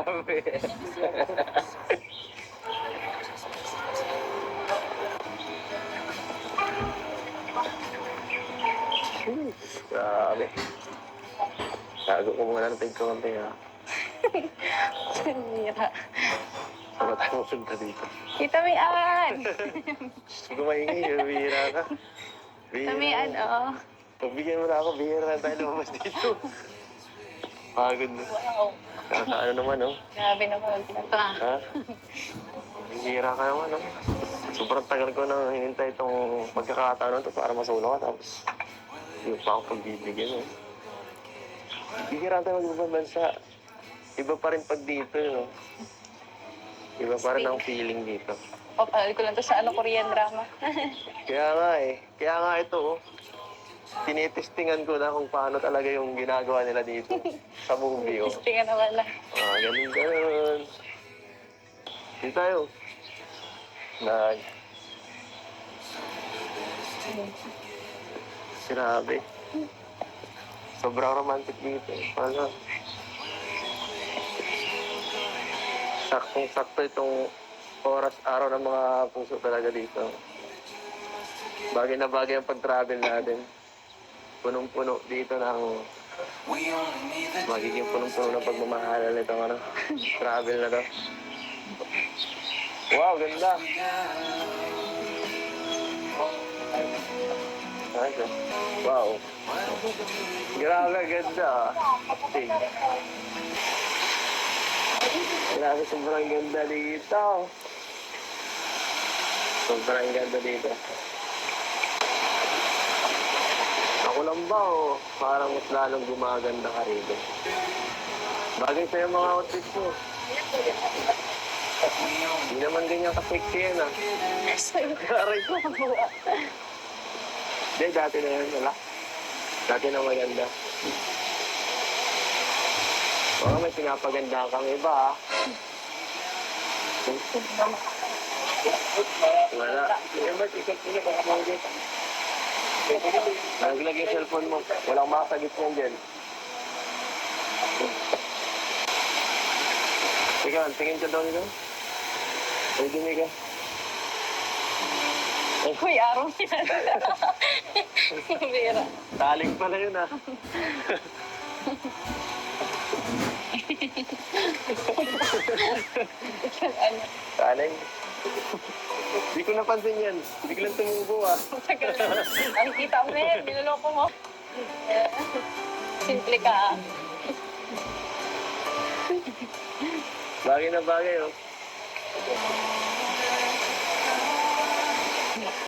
Grabe. Grabe. Tago ko muna ng tig-konti, ha? Sinira. Saka tayo masunta dito. Kita mo yan. Huwag maingay, bihira ka. Tamian, oo. Pagbigyan mo na ako, bihira na tayo lumabas dito. Pagod na. Wow. Kakaano naman, oh. Grabe naman. Ito ah. Ha? Bihira ka naman, oh. Sobrang tagal ko nang hinintay itong pagkakataon to para masulong ka. Tapos, hindi pa ako pagbibigyan, oh. Bihira tayo mag-ibang bansa. Iba pa rin pag dito, no? Iba pa rin ang feeling dito. Papalal ko lang to sa Korean drama. Kaya nga eh. Kaya nga ito, oh. Tinitestingan ko na kung paano talaga yung ginagawa nila dito sa movie, oh. Testingan naman lang. Ganun. Dito tayo. Grabe. Sobrang romantic dito. Paano? Saktong-sakto itong oras, araw ng mga puso talaga dito. Bagay na bagay ang pag-travel natin. Punong-puno dito ng magiging punong-puno ng pagmamahalan nitong travel na to. Wow, ganda! Wow! Grabe, ganda! Grabe, sobrang ganda dito! Sobrang ganda dito. Ako lang ba o parang mas lalong gumaganda ka rito? Bagay sa'yo mga outfits mo. Hindi naman ganyan ka-sexy yan, ah. Aray ko. Hindi, dati na yan, wala. Dati na maganda. Baka may pinapaganda kang iba, ah. Wala. Naglag yung cellphone mo. Walang makasagip mo dyan. Ikaw, tingin ka daw nito. Ay, dumi ka. Uy, araw yan. Bira. Taling pala yun, ah. Ano? Taling. Di ko napansin yan. Biglang tumubo, ah. Tagal. Ang kita mo na yan, niloloko mo. Simple ka. Bagay na bagay, oh.